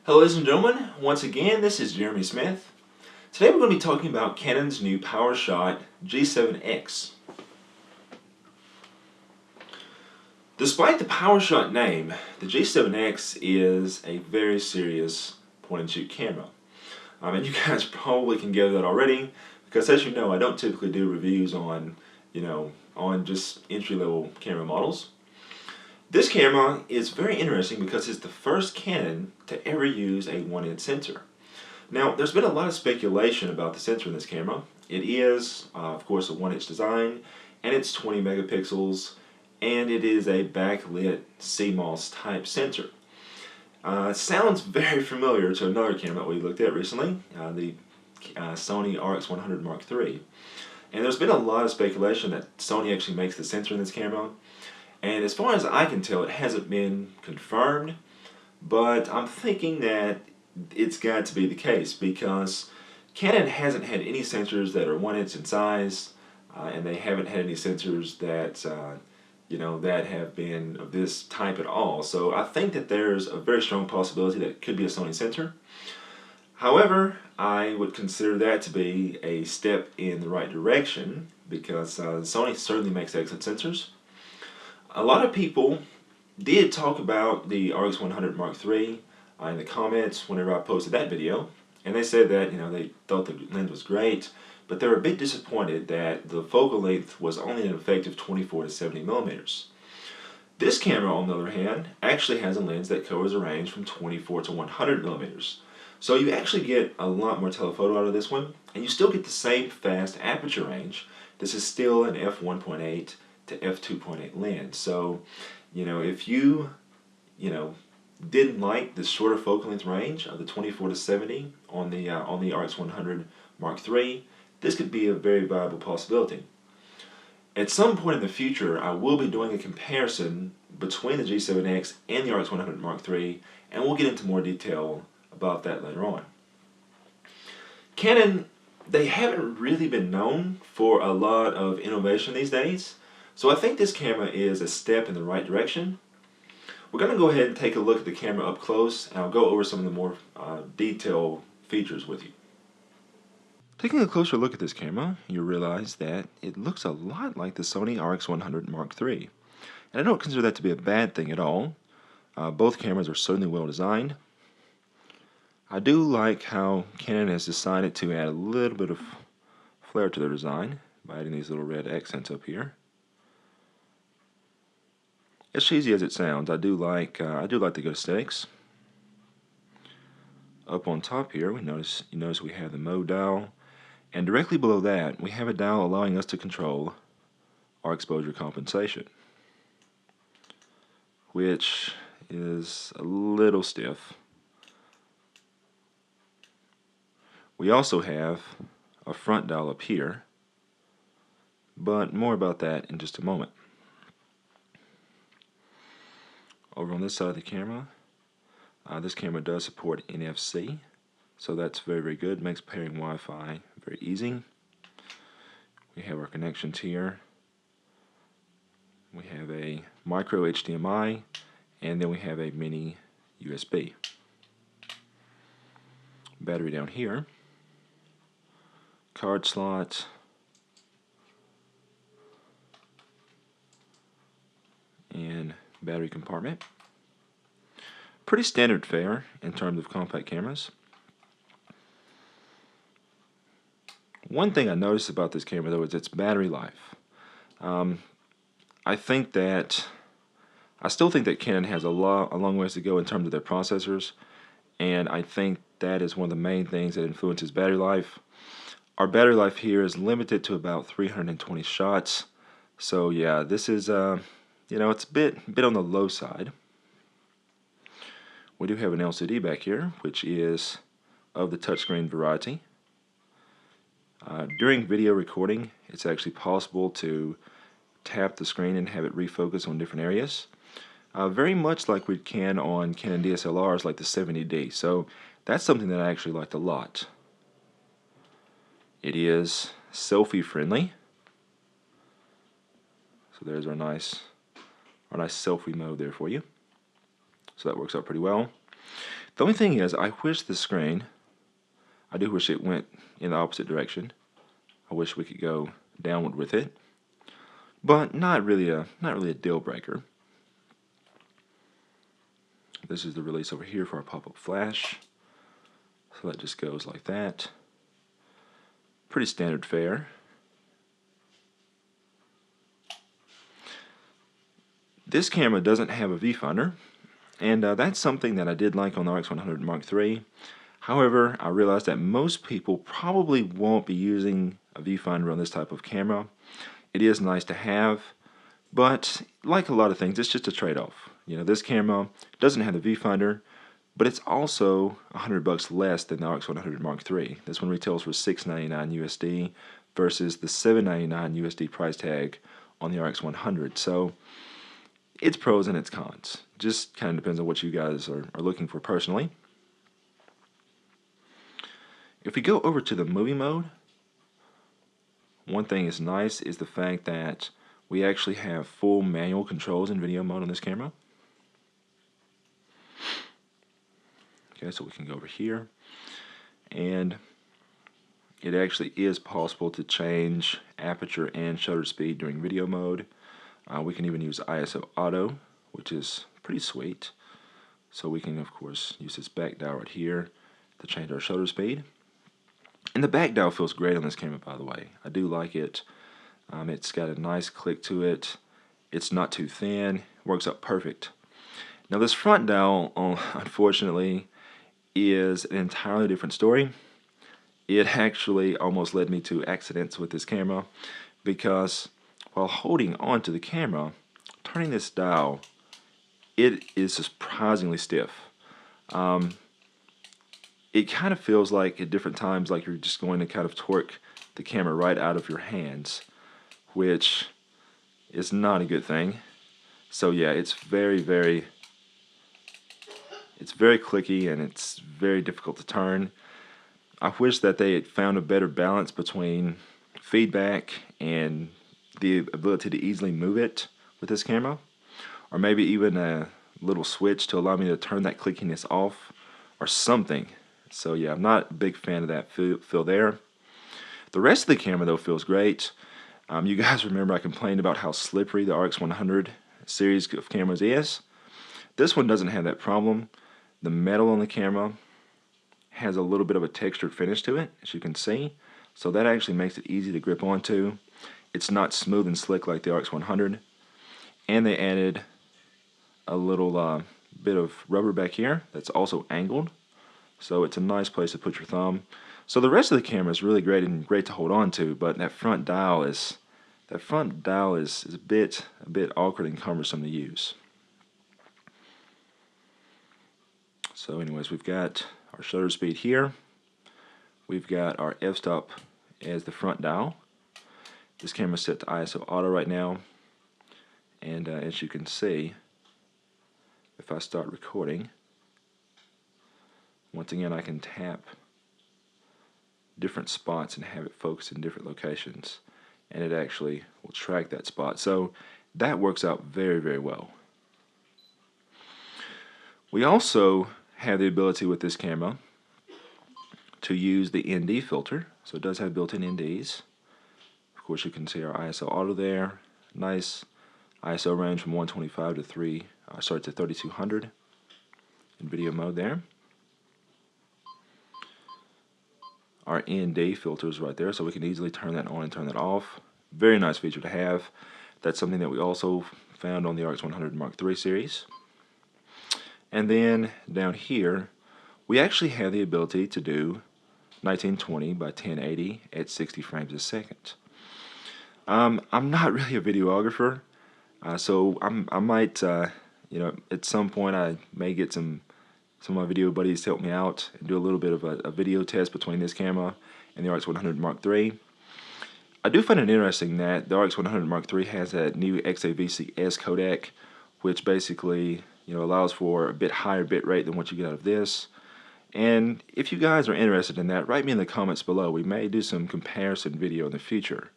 Hello ladies and gentlemen, once again this is Jeremy Smith. Today we're going to be talking about Canon's new Powershot G7X. Despite the Powershot name, the G7X is a very serious point-and-shoot camera. And you guys probably can gather that already because, as you know, I don't typically do reviews on, on just entry-level camera models. This camera is very interesting because it's the first Canon to ever use a 1-inch sensor. Now, there's been a lot of speculation about the sensor in this camera. It is, of course, a 1-inch design, and it's 20 megapixels, and it is a backlit CMOS type sensor. It sounds very familiar to another camera that we looked at recently, the Sony RX100 Mark III. And there's been a lot of speculation that Sony actually makes the sensor in this camera. And as far as I can tell, it hasn't been confirmed, but I'm thinking that it's got to be the case because Canon hasn't had any sensors that are 1-inch in size, and they haven't had any sensors that that have been of this type at all. So I think that there's a very strong possibility that it could be a Sony sensor. However, I would consider that to be a step in the right direction because Sony certainly makes excellent sensors. A lot of people did talk about the RX100 Mark III in the comments whenever I posted that video, and they said that they thought the lens was great, but they were a bit disappointed that the focal length was only an effective 24 to 70 millimeters. This camera, on the other hand, actually has a lens that covers a range from 24 to 100 millimeters. So you actually get a lot more telephoto out of this one, and you still get the same fast aperture range. This is still an f1.8 to f2.8 lens. So, if you, didn't like the shorter focal length range of the 24 to 70 on the RX100 Mark III, this could be a very viable possibility. At some point in the future, I will be doing a comparison between the G7X and the RX100 Mark III, and we'll get into more detail about that later on. Canon, they haven't really been known for a lot of innovation these days. So I think this camera is a step in the right direction. We're going to go ahead and take a look at the camera up close, and I'll go over some of the more detailed features with you. Taking a closer look at this camera, you realize that it looks a lot like the Sony RX100 Mark III. And I don't consider that to be a bad thing at all. Both cameras are certainly well designed. I do like how Canon has decided to add a little bit of flair to their design by adding these little red accents up here. As cheesy as it sounds, I do like the good aesthetics. Up on top here, you notice we have the mode dial, and directly below that, we have a dial allowing us to control our exposure compensation, which is a little stiff. We also have a front dial up here, but more about that in just a moment. Over on this side of the camera, this camera does support NFC, so that's very, very good. It makes pairing Wi-Fi very easy. We have our connections here. We have a micro HDMI, and then we have a mini USB. Battery down here. Card slot. And battery compartment. Pretty standard fare in terms of compact cameras. One thing I noticed about this camera though is its battery life. I still think that Canon has a long ways to go in terms of their processors, and I think that is one of the main things that influences battery life. Our battery life here is limited to about 320 shots, so yeah, this is it's a bit on the low side. We do have an LCD back here, which is of the touchscreen variety. During video recording, it's actually possible to tap the screen and have it refocus on different areas. Very much like we can on Canon DSLRs like the 70D, so that's something that I actually liked a lot. It is selfie friendly. So there's our nice selfie mode there for you. So that works out pretty well. The only thing is, I wish the screen, I do wish it went in the opposite direction. I wish we could go downward with it, but not really a deal breaker. This is the release over here for our pop-up flash. So that just goes like that. Pretty standard fare. This camera doesn't have a viewfinder, and that's something that I did like on the RX100 Mark III. However, I realized that most people probably won't be using a viewfinder on this type of camera. It is nice to have, but like a lot of things, it's just a trade-off. You know, this camera doesn't have the viewfinder, but it's also $100 less than the RX100 Mark III. This one retails for $699 USD versus the $799 USD price tag on the RX100. So it's pros and its cons. Just kind of depends on what you guys are looking for personally. If we go over to the movie mode, one thing is nice is the fact that we actually have full manual controls in video mode on this camera. Okay, so we can go over here, and it actually is possible to change aperture and shutter speed during video mode. We can even use ISO auto, which is pretty sweet. So we can, of course, use this back dial right here to change our shutter speed. And the back dial feels great on this camera, by the way. I do like it. It's got a nice click to it. It's not too thin. Works out perfect. Now this front dial, unfortunately, is an entirely different story. It actually almost led me to accidents with this camera, because while holding on to the camera, turning this dial, it is surprisingly stiff. It kind of feels like at different times like you're just going to kind of torque the camera right out of your hands, which is not a good thing. So yeah, it's very clicky, and it's very difficult to turn. I wish that they had found a better balance between feedback and the ability to easily move it with this camera, or maybe even a little switch to allow me to turn that clickiness off or something. So yeah, I'm not a big fan of that feel there. The rest of the camera though feels great. You guys remember I complained about how slippery the RX100 series of cameras is. This one doesn't have that problem. The metal on the camera has a little bit of a textured finish to it, as you can see, so that actually makes it easy to grip onto. It's not smooth and slick like the RX100, and they added a little bit of rubber back here that's also angled, so it's a nice place to put your thumb. So the rest of the camera is really great and great to hold on to, but that front dial is a bit awkward and cumbersome to use. So anyways, we've got our shutter speed here. We've got our f-stop as the front dial. This camera is set to ISO auto right now, and as you can see, if I start recording, once again I can tap different spots and have it focus in different locations, and it actually will track that spot. So that works out very well. We also have the ability with this camera to use the ND filter, so it does have built-in NDs. Of course, you can see our ISO auto there. Nice ISO range from 125 to 3200 in video mode there. Our ND filter is right there, so we can easily turn that on and turn that off. Very nice feature to have. That's something that we also found on the RX100 Mark III series. And then down here, we actually have the ability to do 1920 by 1080 at 60 frames a second. I'm not really a videographer, so I might, at some point I may get some of my video buddies to help me out and do a little bit of a video test between this camera and the RX100 Mark III. I do find it interesting that the RX100 Mark III has that new XAVC-S codec, which basically allows for a bit higher bit rate than what you get out of this. And if you guys are interested in that, write me in the comments below. We may do some comparison video in the future.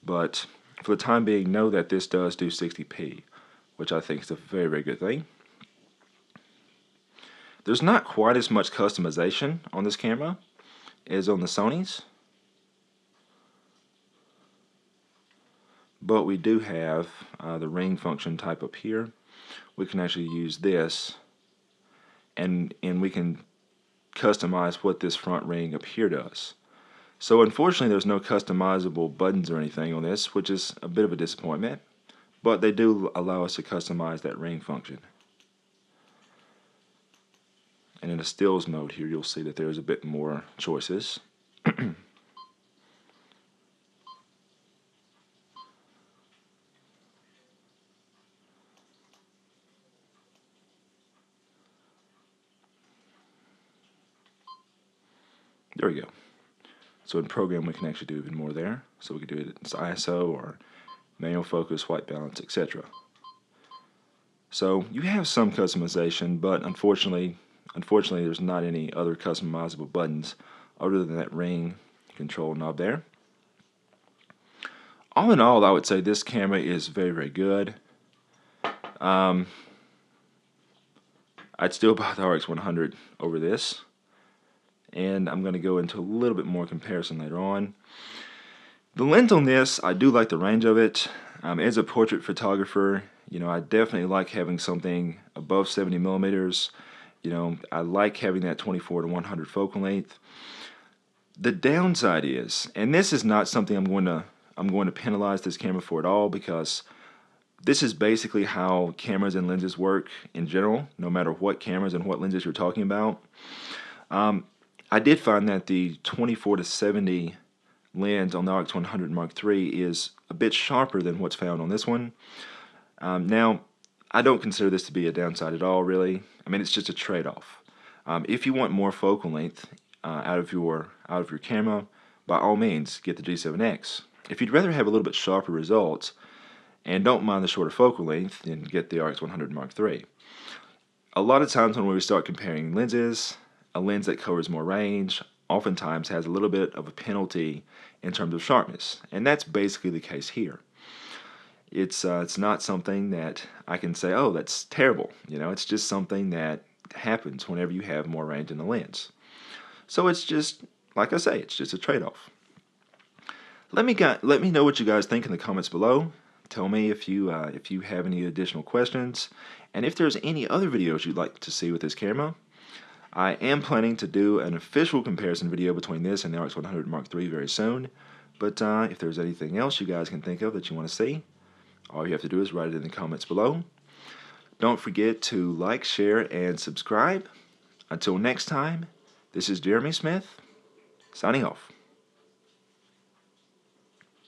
But for the time being, know that this does do 60p, which I think is a very good thing. There's not quite as much customization on this camera as on the Sony's, but we do have the ring function type up here. We can actually use this, and we can customize what this front ring up here does. So unfortunately there's no customizable buttons or anything on this, which is a bit of a disappointment, but they do allow us to customize that ring function. And in a stills mode here, you'll see that there's a bit more choices. There we go. So in program we can actually do even more there. So we can do it as ISO or manual focus, white balance, etc. So you have some customization, but unfortunately there's not any other customizable buttons other than that ring control knob there. All in all, I would say this camera is very, very good. I'd still buy the RX100 over this, and I'm going to go into a little bit more comparison later on. The lens on this, I do like the range of it. As a portrait photographer, you know, I definitely like having something above 70 millimeters. You know, I like having that 24 to 100 focal length. The downside is, and this is not something I'm going to penalize this camera for at all, because this is basically how cameras and lenses work in general, no matter what cameras and what lenses you're talking about. I did find that the 24 to 70 lens on the RX100 Mark III is a bit sharper than what's found on this one. Now, I don't consider this to be a downside at all, really. I mean, it's just a trade-off. If you want more focal length out of your camera, by all means, get the G7X. If you'd rather have a little bit sharper results and don't mind the shorter focal length, then get the RX100 Mark III. A lot of times when we start comparing lenses, a lens that covers more range oftentimes has a little bit of a penalty in terms of sharpness, and that's basically the case here. It's not something that I can say, oh, that's terrible. You know, it's just something that happens whenever you have more range in the lens. So it's just, like I say, it's just a trade-off. Let me know what you guys think in the comments below. Tell me if you have any additional questions, and if there's any other videos you'd like to see with this camera. I am planning to do an official comparison video between this and the RX100 Mark III very soon, but if there's anything else you guys can think of that you want to see, all you have to do is write it in the comments below. Don't forget to like, share, and subscribe. Until next time, this is Jeremy Smith, signing off.